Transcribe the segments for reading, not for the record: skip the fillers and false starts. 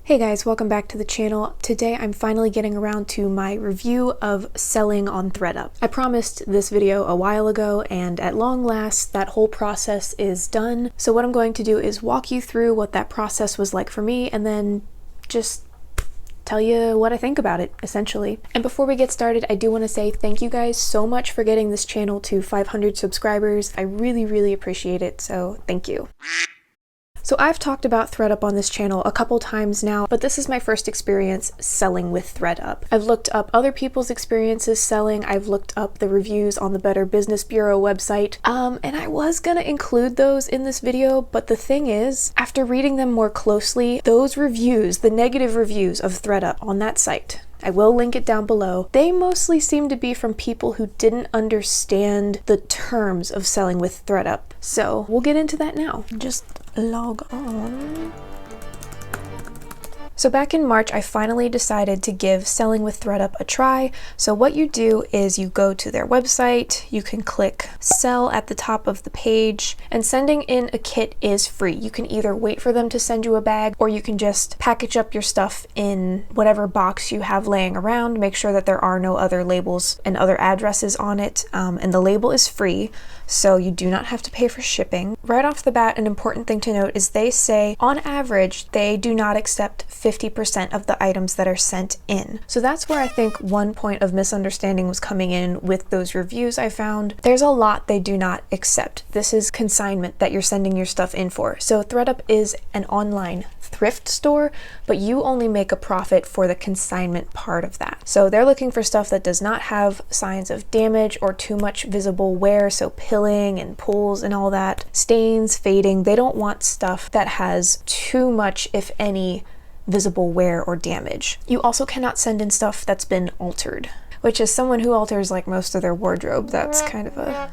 Hey guys, welcome back to the channel. Today I'm finally getting around to my review of selling on ThredUp. I promised this video a while ago and at long last that whole process is done. So what I'm going to do is walk you through what that process was like for me and then just tell you what I think about it, essentially. And before we get started, I do want to say thank you guys so much for getting this channel to 500 subscribers. I really appreciate it, so thank you. So I've talked about ThredUp on this channel a couple times now, but this is my first experience selling with ThredUp. I've looked up other people's experiences selling, I've looked up the reviews on the Better Business Bureau website, and I was gonna include those in this video, but the thing is, after reading them more closely, those reviews, the negative reviews of ThredUp on that site, I will link it down below, they mostly seem to be from people who didn't understand the terms of selling with ThredUp. So we'll get into that now. Just log on. So back in March, I finally decided to give selling with ThredUp a try. So what you do is you go to their website, you can click sell at the top of the page, and sending in a kit is free. You can either wait for them to send you a bag, or you can just package up your stuff in whatever box you have laying around, make sure that there are no other labels and other addresses on it, and the label is free, so you do not have to pay for shipping. Right off the bat, an important thing to note is they say, on average, they do not accept 50% of the items that are sent in. So that's where I think one point of misunderstanding was coming in with those reviews I found. There's a lot they do not accept. This is consignment that you're sending your stuff in for. So ThredUp is an online thrift store, but you only make a profit for the consignment part of that. So they're looking for stuff that does not have signs of damage or too much visible wear, so pilling and pulls and all that, stains, fading. They don't want stuff that has too much, if any, visible wear or damage. You also cannot send in stuff that's been altered, which is someone who alters like most of their wardrobe. That's kind of a...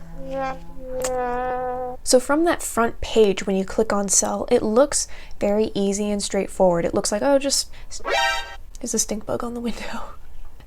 So from that front page, when you click on sell, it looks very easy and straightforward. It looks like, oh, just... There's a stink bug on the window.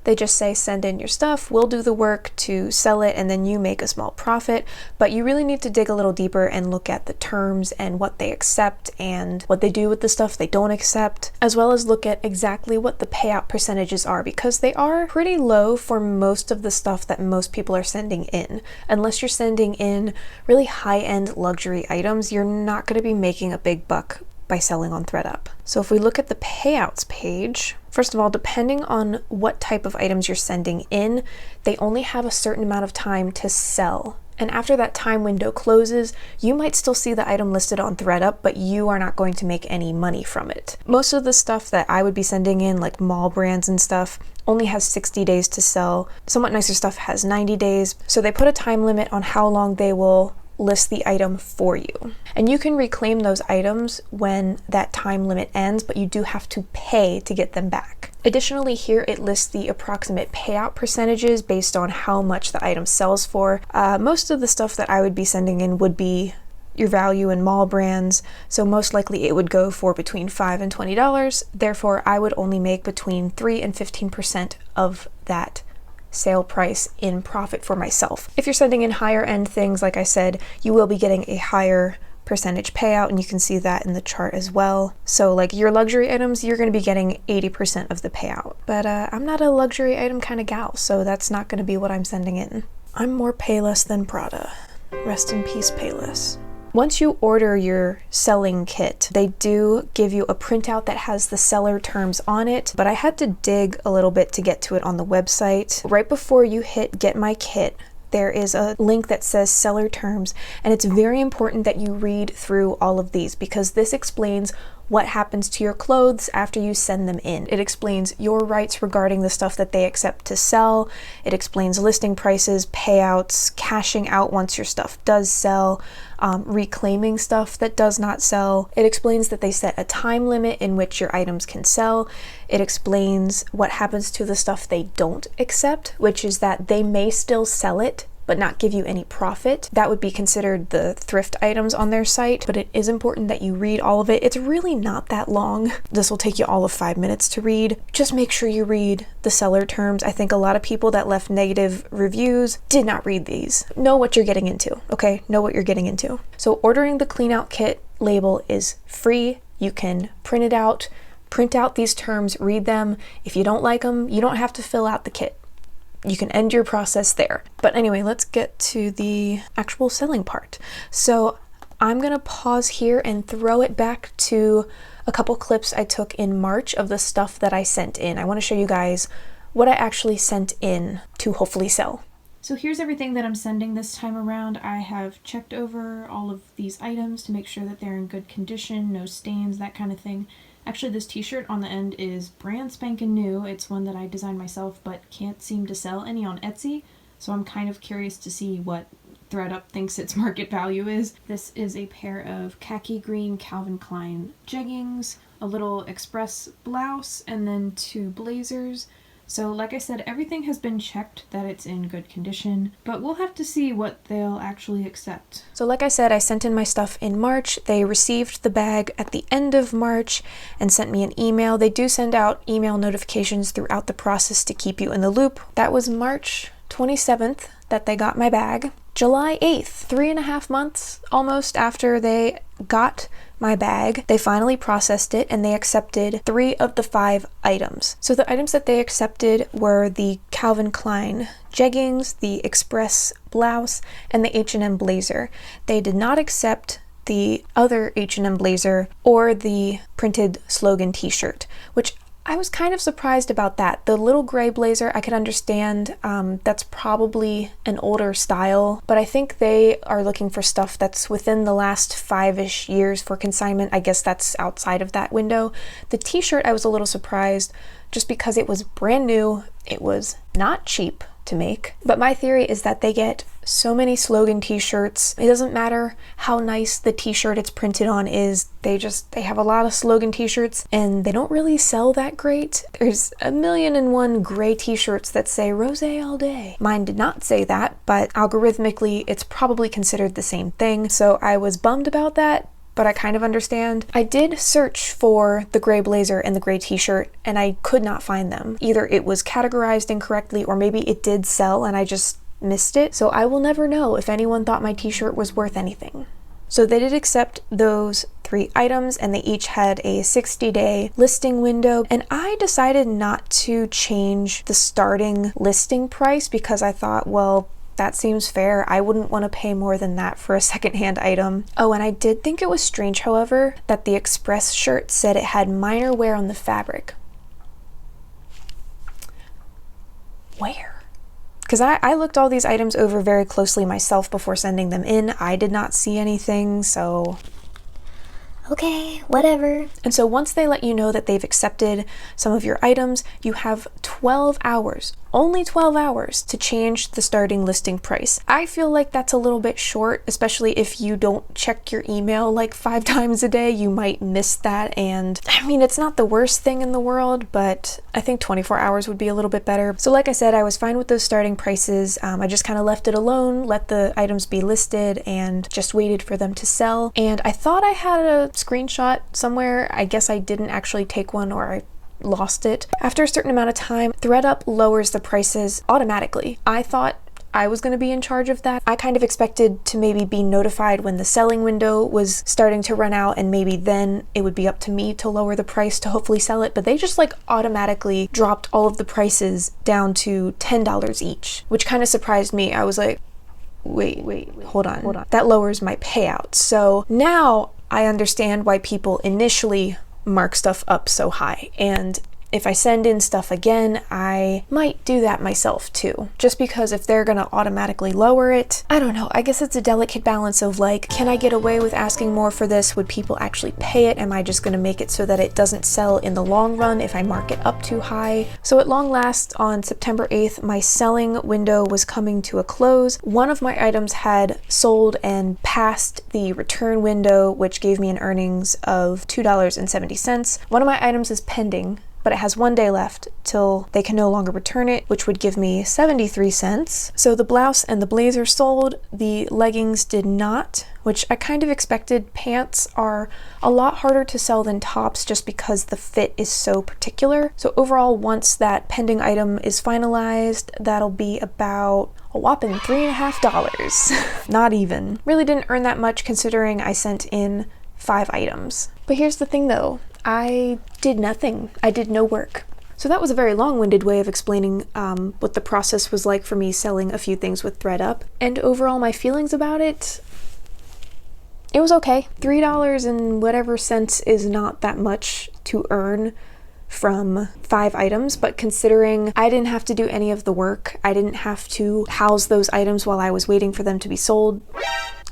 They just say send in your stuff, we'll do the work to sell it, and then you make a small profit. But you really need to dig a little deeper and look at the terms and what they accept and what they do with the stuff they don't accept, as well as look at exactly what the payout percentages are, because they are pretty low for most of the stuff that most people are sending in. Unless you're sending in really high-end luxury items, you're not going to be making a big buck by selling on ThredUp. So if we look at the payouts page, first of all, depending on what type of items you're sending in, they only have a certain amount of time to sell. And after that time window closes, you might still see the item listed on ThredUp, but you are not going to make any money from it. Most of the stuff that I would be sending in, like mall brands and stuff, only has 60 days to sell. Somewhat nicer stuff has 90 days. So they put a time limit on how long they will list the item for you. And you can reclaim those items when that time limit ends, but you do have to pay to get them back. Additionally, here it lists the approximate payout percentages based on how much the item sells for. Most of the stuff that I would be sending in would be your value in mall brands, so most likely it would go for between $5 and $20. Therefore, I would only make between 3 and 15% of that sale price in profit for myself. If you're sending in higher end things, like I said, you will be getting a higher percentage payout, and you can see that in the chart as well. So like your luxury items, you're going to be getting 80% of the payout. But I'm not a luxury item kind of gal, so that's not going to be what I'm sending in. I'm more Payless than Prada. Rest in peace, Payless. Once you order your selling kit, they do give you a printout that has the seller terms on it, but I had to dig a little bit to get to it on the website. Right before you hit get my kit, there is a link that says seller terms, and it's very important that you read through all of these because this explains what happens to your clothes after you send them in. It explains your rights regarding the stuff that they accept to sell. It explains listing prices, payouts, cashing out once your stuff does sell, reclaiming stuff that does not sell. It explains that they set a time limit in which your items can sell. It explains what happens to the stuff they don't accept, which is that they may still sell it, but not give you any profit. That would be considered the thrift items on their site, but it is important that you read all of it. It's really not that long. This will take you all of 5 minutes to read. Just make sure you read the seller terms. I think a lot of people that left negative reviews did not read these. Know what you're getting into, okay? Know what you're getting into. So ordering the clean out kit label is free. You can print it out, Print out these terms, read them. If you don't like them, you don't have to fill out the kit. You can end your process there. But anyway, let's get to the actual selling part. So I'm gonna pause here and throw it back to a couple clips I took in March of the stuff that I sent in. I want to show you guys what I actually sent in to hopefully sell. So here's everything that I'm sending this time around. I have checked over all of these items to make sure that they're in good condition, no stains, that kind of thing. Actually, this t-shirt on the end is brand spanking new. It's one that I designed myself but can't seem to sell any on Etsy, so I'm kind of curious to see what ThredUp thinks its market value is. This is a pair of khaki green Calvin Klein jeggings, a little express blouse, and then 2 blazers. So like I said, everything has been checked that it's in good condition, but we'll have to see what they'll actually accept. So like I said, I sent in my stuff in March. They received the bag at the end of March and sent me an email. They do send out email notifications throughout the process to keep you in the loop. That was March 27th that they got my bag. July 8th, 3.5 months almost after they got my bag, they finally processed it and they accepted 3 of the 5 items. So the items that they accepted were the Calvin Klein jeggings, the express blouse, and the H&M blazer. They did not accept the other H&M blazer or the printed slogan t-shirt, which I was kind of surprised about that. The little gray blazer, I could understand. That's probably an older style, but I think they are looking for stuff that's within the last 5-ish years for consignment. I guess that's outside of that window. The t-shirt, I was a little surprised just because it was brand new. It was not cheap to make, but my theory is that they get so many slogan t-shirts. It doesn't matter how nice the t-shirt it's printed on is. They have a lot of slogan t-shirts and they don't really sell that great. There's 1,000,001 gray t-shirts that say rosé all day. Mine did not say that, but algorithmically it's probably considered the same thing. So I was bummed about that, but I kind of understand. I did search for the gray blazer and the gray t-shirt and I could not find them. Either it was categorized incorrectly or maybe it did sell and I just missed it. So I will never know if anyone thought my t-shirt was worth anything. So they did accept those 3 items and they each had a 60-day listing window. And I decided not to change the starting listing price because I thought, well, that seems fair. I wouldn't want to pay more than that for a secondhand item. Oh, and I did think it was strange, however, that the express shirt said it had minor wear on the fabric. Where? Because I looked all these items over very closely myself before sending them in. I did not see anything, so okay, whatever. And so once they let you know that they've accepted some of your items, you have 12 hours, only 12 hours to change the starting listing price. I feel like that's a little bit short, especially if you don't check your email like 5 times a day. You might miss that, and I mean, it's not the worst thing in the world, but I think 24 hours would be a little bit better. So like I said, I was fine with those starting prices. I just kind of left it alone, let the items be listed, and just waited for them to sell. And I thought I had a screenshot somewhere. I guess I didn't actually take one, or I lost it. After a certain amount of time, ThredUp lowers the prices automatically. I thought I was going to be in charge of that. I kind of expected to maybe be notified when the selling window was starting to run out, and maybe then it would be up to me to lower the price to hopefully sell it, but they just like automatically dropped all of the prices down to $10 each, which kind of surprised me. I was like, wait, hold on. That lowers my payout. So now I understand why people initially mark stuff up so high, and if I send in stuff again, I might do that myself too. Just because if they're gonna automatically lower it, I don't know, I guess it's a delicate balance of like, can I get away with asking more for this? Would people actually pay it? Am I just gonna make it so that it doesn't sell in the long run if I mark it up too high? So at long last, on September 8th, my selling window was coming to a close. One of my items had sold and passed the return window, which gave me an earnings of $2.70. One of my items is pending, but it has 1 day left till they can no longer return it, which would give me 73 cents. So the blouse and the blazer sold, the leggings did not, which I kind of expected. Pants are a lot harder to sell than tops just because the fit is so particular. So overall, once that pending item is finalized, that'll be about a whopping $3.50. Not even. Really didn't earn that much considering I sent in 5 items. But here's the thing though, I did nothing. I did no work. So that was a very long-winded way of explaining what the process was like for me selling a few things with ThredUp. And overall, my feelings about it, it was okay. $3 and whatever cents is not that much to earn from 5 items, but considering I didn't have to do any of the work, I didn't have to house those items while I was waiting for them to be sold.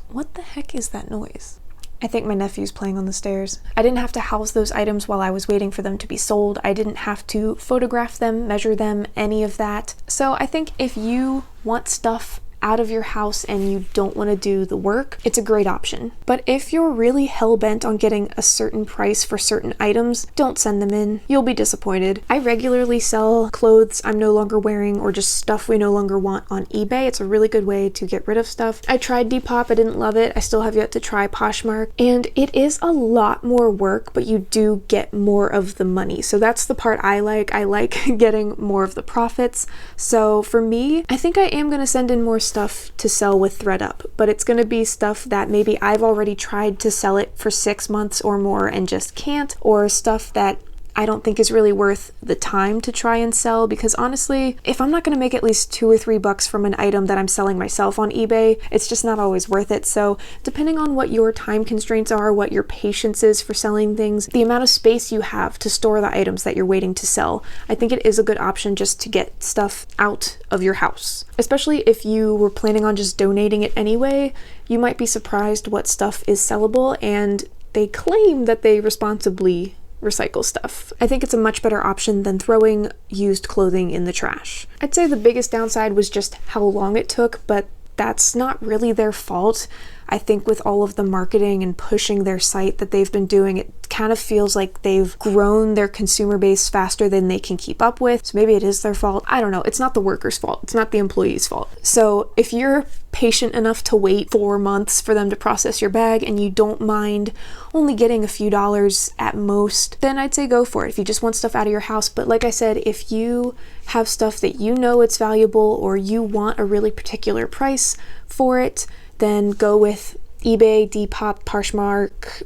What the heck is that noise? I think my nephew's playing on the stairs. I didn't have to house those items while I was waiting for them to be sold. I didn't have to photograph them, measure them, any of that. So I think if you want stuff out of your house and you don't want to do the work, it's a great option. But if you're really hell-bent on getting a certain price for certain items, don't send them in. You'll be disappointed. I regularly sell clothes I'm no longer wearing or just stuff we no longer want on eBay. It's a really good way to get rid of stuff. I tried Depop, I didn't love it. I still have yet to try Poshmark, and it is a lot more work, but you do get more of the money. So that's the part I like. I like getting more of the profits. So for me, I think I am going to send in more stuff to sell with ThredUp, but it's going to be stuff that maybe I've already tried to sell it for 6 months or more and just can't, or stuff that I don't think is really worth the time to try and sell, because honestly, if I'm not going to make at least $2 or $3 from an item that I'm selling myself on eBay, it's just not always worth it. So depending on what your time constraints are, what your patience is for selling things, the amount of space you have to store the items that you're waiting to sell, I think it is a good option just to get stuff out of your house. Especially if you were planning on just donating it anyway, you might be surprised what stuff is sellable, and they claim that they responsibly recycle stuff. I think it's a much better option than throwing used clothing in the trash. I'd say the biggest downside was just how long it took, but that's not really their fault. I think with all of the marketing and pushing their site that they've been doing, it kind of feels like they've grown their consumer base faster than they can keep up with. So maybe it is their fault. I don't know. It's not the worker's fault. It's not the employee's fault. So if you're patient enough to wait 4 months for them to process your bag and you don't mind only getting a few dollars at most, then I'd say go for it if you just want stuff out of your house. But like I said, if you have stuff that you know it's valuable or you want a really particular price for it, then go with eBay, Depop, Poshmark,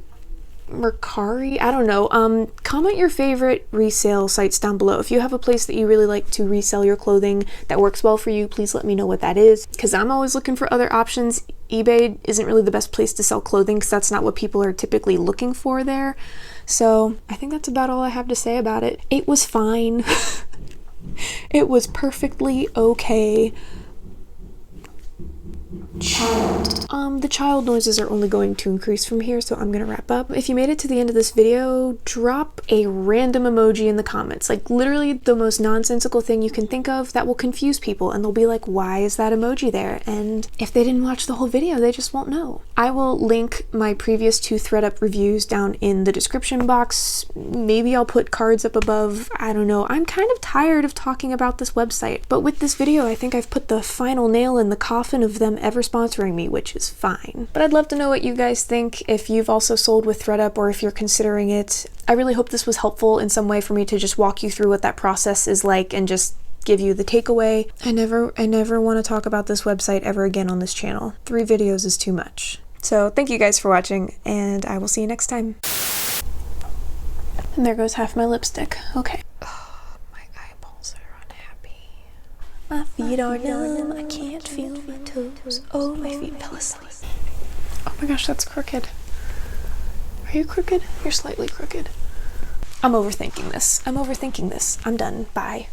Mercari, I don't know. Comment your favorite resale sites down below. If you have a place that you really like to resell your clothing that works well for you, please let me know what that is, because I'm always looking for other options. eBay isn't really the best place to sell clothing because that's not what people are typically looking for there. So I think that's about all I have to say about it. It was fine. It was perfectly okay. The child noises are only going to increase from here, so I'm gonna wrap up. If you made it to the end of this video, drop a random emoji in the comments, like literally the most nonsensical thing you can think of that will confuse people, and they'll be like, why is that emoji there? And if they didn't watch the whole video, they just won't know. I will link my previous 2 ThredUp reviews down in the description box. Maybe I'll put cards up above. I don't know. I'm kind of tired of talking about this website, but with this video, I think I've put the final nail in the coffin of them ever sponsoring me, which is fine. But I'd love to know what you guys think, if you've also sold with ThredUp or if you're considering it. I really hope this was helpful in some way for me to just walk you through what that process is like and just give you the takeaway. I never want to talk about this website ever again on this channel. 3 videos is too much. So thank you guys for watching, and I will see you next time. And there goes half my lipstick. Okay. My feet are numb, I can't feel my toes. Oh, my feet fell asleep. Oh my gosh, that's crooked. Are you crooked? You're slightly crooked. I'm overthinking this. I'm done. Bye.